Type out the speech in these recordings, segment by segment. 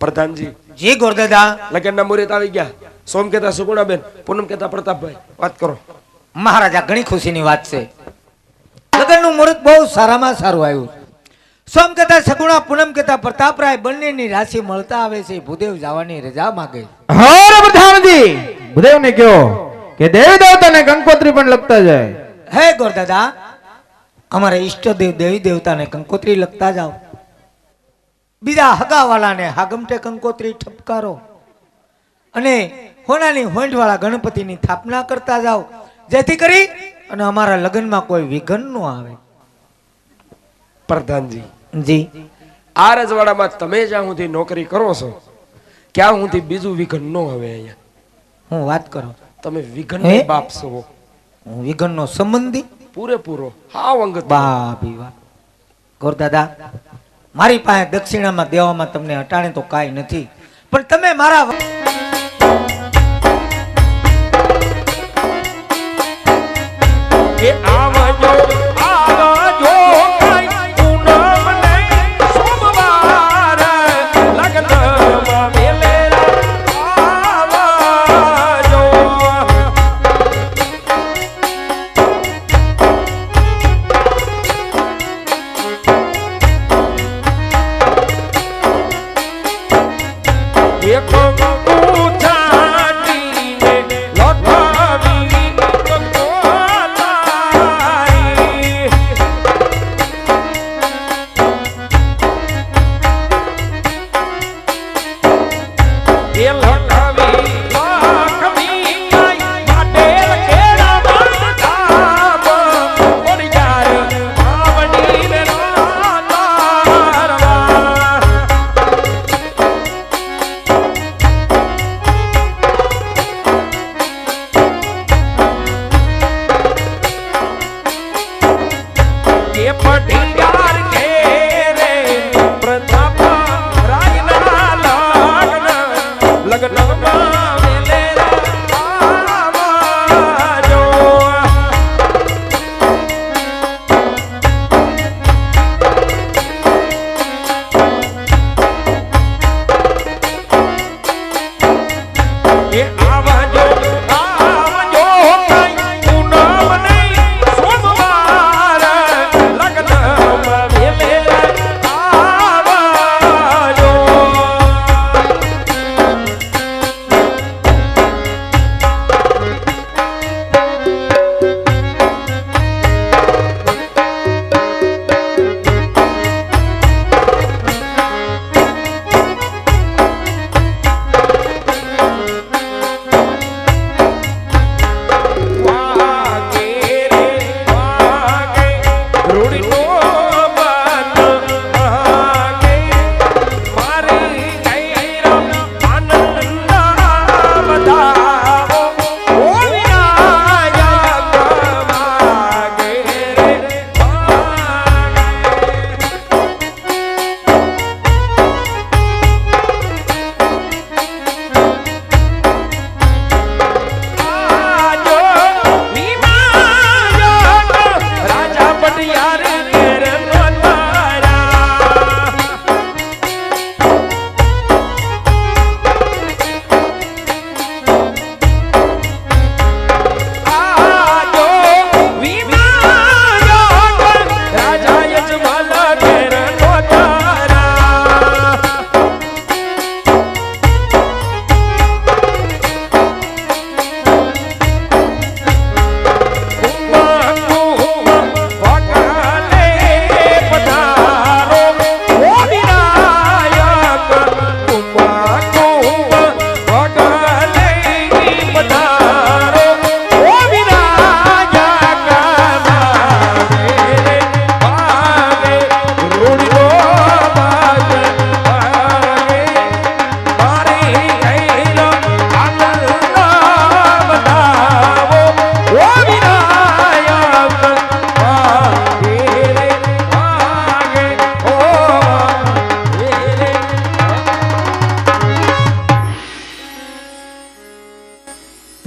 પ્રધાનજી જી ગોરદાદા લગ્નના મુહૂર્ત આવી ગયા. સોમ કહેતા સુગુણાબેન, પૂનમ કહેતા પ્રતાપભાઈ. વાત કરો. મહારાજા ઘણી ખુશીની વાત છે. લગ્નનું મુહૂર્ત બહુ સારામાં સારું આવ્યું. સોમ કહેતા સગુણા, પૂનમ કહેતા પ્રતાપરાય બંનેની રાશિ મળતા આવે છે. ભૂદેવ જવાની રજા માંગે. હા પ્રધાનજી, ભૂદેવને કહો કે દેવી દેવતાને કંકોત્રી પણ લખતા જાય. હે ગોરદાદા, અમારા ઈષ્ટદેવ દેવી દેવતાને કંકોત્રી લખતા જાઓ. બીજા હગાવાલાને હાગમટે કંકોત્રી ઠપકારો અને હોનાની હોંઠવાળા ગણપતિની સ્થાપના કરતા જાઓ, જેથી કરી અને અમારા લગ્નમાં કોઈ વિઘ્ન ન આવે. પ્રધાનજી જી, આ રજવાડામાં તમે જ્યાં સુધી નોકરી કરો છો ક્યાં સુધી બીજું વિઘન ન હવે. અહીંયા હું વાત કરો, તમે વિઘન હે? બાપ છો. હું વિઘ્નનો સંબંધી પૂરેપૂરો હાવ અંગત. બાપી વાત. ગોરદાદા, મારી પાસે દક્ષિણામાં દેવામાં તમને અટાણે તો કાંઈ નથી, પણ તમે મારા એ આવજો આવજો કાઈ પૂનમ નહીં સોમવાર લગ્નમાં વેલેરા આવજો. એક પૂછાટીને લોટાવી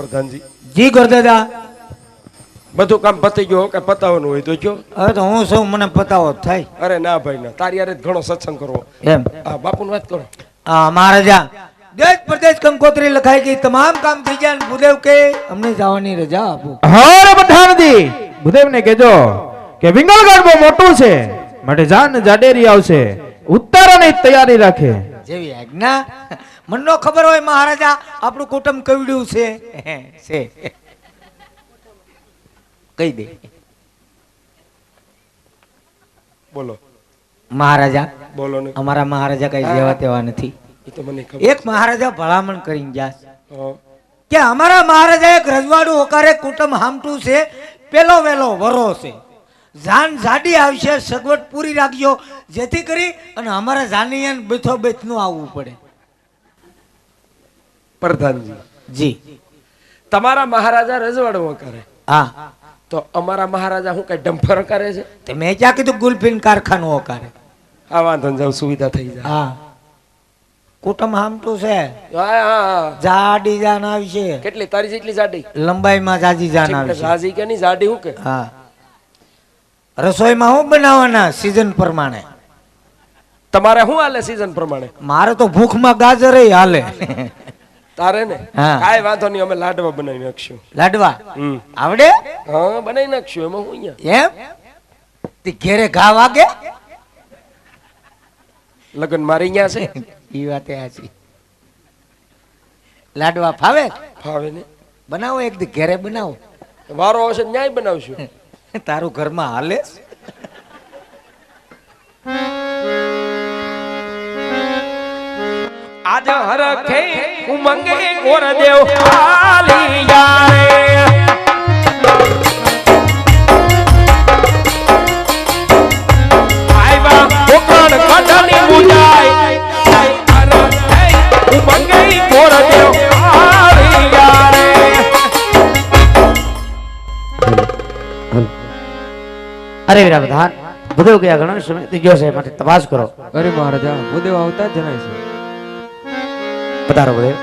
પ્રધાનજી. જી ગોરદાદા, બધું કામ પતી ગયો કે પતાવવાનું હોય તો કયો. હવે તો હું સૌ મને પતાવો થાય. અરે ના ભાઈ ના, તારી યારે ઘણો સત્સંગ કરવો. એમ હા, બાપુની વાત કરો. મહારાજા દેશ પ્રદેશ કંકોત્રી લખાઈ ગઈ, તમામ કામ થઈ ગયા અને ભૂદેવ કે અમને જવાની રજા આપો. હર પ્રધાનજી ભૂદેવને કહેજો કે વિંગલગઢ બહુ મોટું છે, માટે જાન જાડેરી આવશે, ઉતારાની તૈયારી રાખે. જેવી આજ્ઞા. મને નો ખબર હોય મહારાજા આપણું કુટુંબ કવડ્યું છે કહી દે. બોલો મહારાજા બોલો ને. અમારા મહારાજા કઈ જેવા તેવા નથી. એ તો મને ખબર. એક મહારાજા ભલામણ કરીને ગયા હા. કે અમારા મહારાજા એક રજવાડું ઓકારે કુટુંબ હામટું છે, પેલો વેલો વરો છે, જાન જાડી આવશે, સગવડ પૂરી રાખજો જેથી કરી અને અમારા જાનીયન બેઠો બેઠ નું આવવું પડે. પ્રધાનજી જી તમારા મહારાજા રજવાડું કરે હા, તો અમારા મહારાજા શું કઈ ડમ્ફર કરે છે? તે મેં ક્યાં કીધું ગુલફીન કારખાનું ઓકારે. હા વાંધો ને જાવ સુવિધા થઈ જાય. હા કુટુંબ હામટું છે, હા હા હા. જાડી જાન આવશે, કેટલી તારી જેટલી જાડી? લંબાઈમાં જાજી જાન આવશે. જાજી કે નહીં જાડી હું કે? હા રસોઈમાં શું બનાવવાના સીઝન પ્રમાણે? તમારે શું હાલે સીઝન પ્રમાણે? મારે તો ભૂખમાં ગાજર હાલે. તારે ને હા. કાંઈ વાંધો નહીં, અમે લાડવા બનાવી નાખશું. લાડવા હમ. આવડે? હા બનાવી નાખશું. એમાં હું અહીંયા એમ તે ઘેરે ઘા વાગે? લગન મારી અહીંયા છે. ઈ વાતે હાચી. લાડવા ફાવે? ફાવે ને. બનાવો એક દી ઘેરે બનાવો. વારો આવશે ને ન્યાય બનાવશું. તારું ઘરમાં હાલે? આજ હરખે ઉમંગે ગોરદેવ આલિયા રે. આયવા કોકણ કઢની મુજાય, હરખે ઉમંગે ગોરદેવ આલિયા રે. અરે વીરા પ્રધાન, ભૂદેવ ગયા ઘણો સમય થઈ ગયો છે, માટે તપાસ કરો. અરે મહારાજા ભૂદેવ આવતા જ જણાય છે. પધારો ભૂદેવ.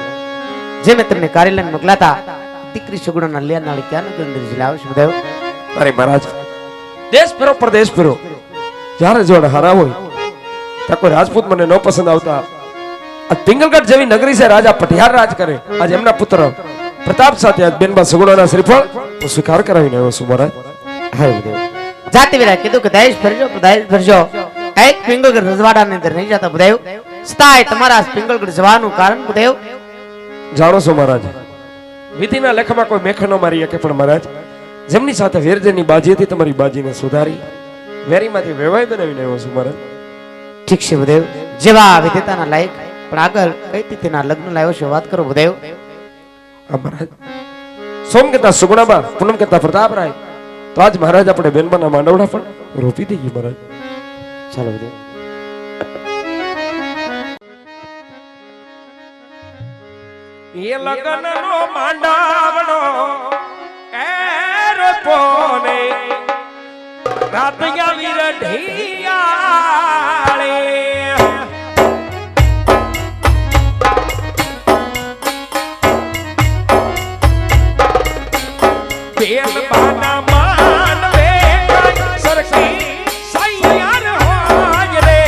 જે મેં તમને કાર્યાલય મોકલાતા દીકરી સુગુણાના લેનાળી ક્યાં અંદર જિલ્લા આવશે ભૂદેવ. અરે મહારાજ દેશ ફેરો પ્રદેશ ફેરો, જ્યારે જોડ હારા હોય ત્યાં કોઈ રાજપૂત મને ન પસંદ આવતા. આ પિંગલગઢ જેવી નગરી છે, રાજા પટિયાર રાજ કરે. આજ એમના પુત્ર પ્રતાપ સાથે આજ બેનબા સુગુણાના શ્રીફળ હું સ્વીકાર કરાવીને આવ્યો છું મહારાજ. હા ભૂદેવ. જાતિ વીરા કીધું કે દહેજ ફરજો એક પિંગલગઢ રજવાડાની અંદર નહીં જતા ભૂદેવ. છતાંય તમારા પિંગલગઢ જવાનું કારણ ભૂદેવ? જાણો છો મહારાજ, વિધિના લેખમાં કોઈ મેખ ન મારી શકે, પણ મહારાજ જેમની સાથે વેરજની બાજી હતી તમારી બાજીને સુધારી વેરીમાંથી વેવાય બનાવીને આવ્યો છું મહારાજ. ઠીક છે ભૂદેવ, જેવા વિધેતાના લાયક, પણ આગળ કઈ તિથિના લગ્ન લાવ્યો છે વાત કરો ભૂદેવ. હા મહારાજ, સોમ કહેતા સુગુણાબા, પૂનમ કહેતા પ્રતાપરાય, તો આજ મહારાજ આપણે બેનબાના માંડવડા પણ રોપી દઈએ મહારાજ. ચાલો ભૂદેવ. એ લગનનો માંડાવડો એ રોપોને રાત આવી રઢિયાળે. બેલબાના માનવે સરખી સૈયાર હોય રે.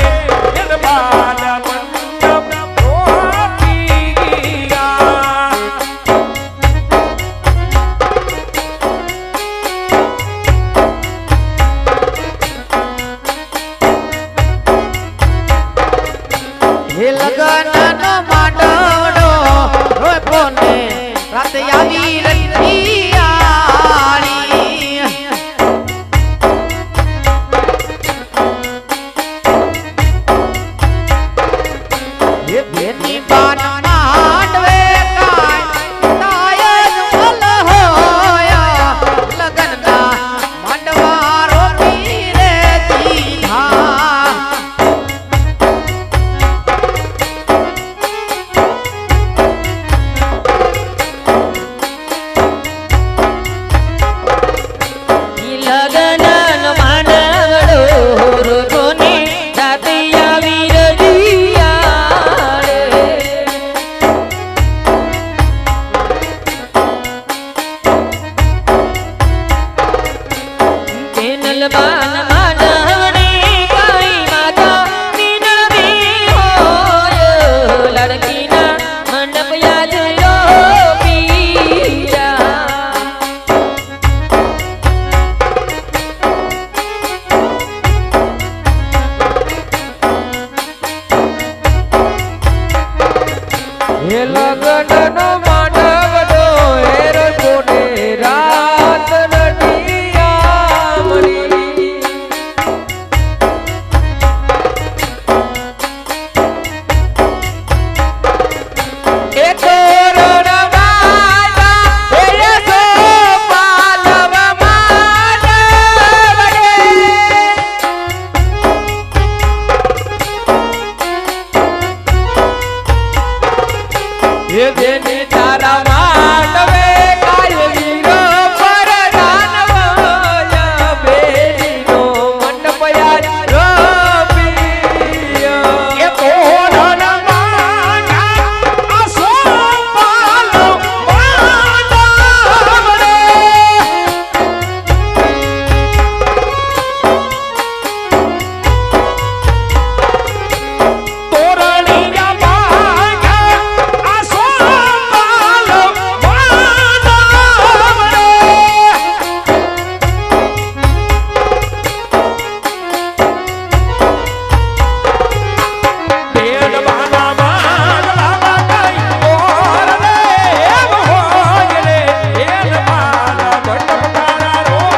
બેલબાના મંડપ રોપી ગયા. હે લગનનો માંડવડો રોપો ને રાતે આવી રખિયાળી. હે બેની બાન માંડવે કાય તાય જમલ હોયા. લગનના માંડવા રોપી રે દીધા. એ લગનનો માંડવ ડોહેર કોને રાત નડિયા મરી. એ તોરણ વાલા એ સોપાલવ માંડવ રે. એ દેની તારા માંડવે કાય વીરો પર દાનવય બેલીનો મંડપ યાર રોપિયો. એ તોરણ વાલા આ સોપાલવ માંડવ રે. તોરણિયા ભાગ્યા આ સોપાલવ માંડવ રે. બેન બાના માંડવામાં કઈ ઓર રે એમ હોય રે. બેન બાના મંડપ તારા રોપિયા.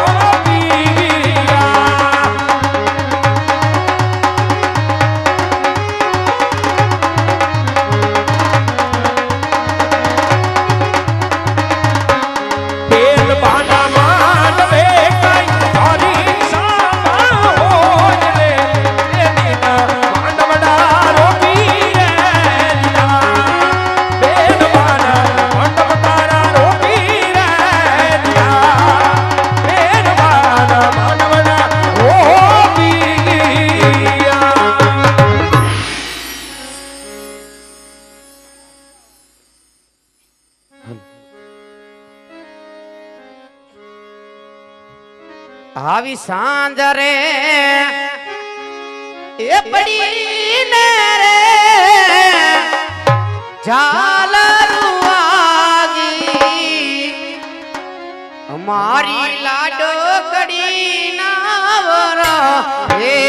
બેન બાના માંડવે કઈ તારી સામા હોય રે. બેનના માંડવડા રોપી રે લીલા. બેન બાના મંડપ તારા રોપી રે લીલા. બેન બાના માંડવડા રોપી ગયા. આવી સાંજ રે એ પડીને રે ઝાલરું વાગી અમારી લાડો કડી ના વર હે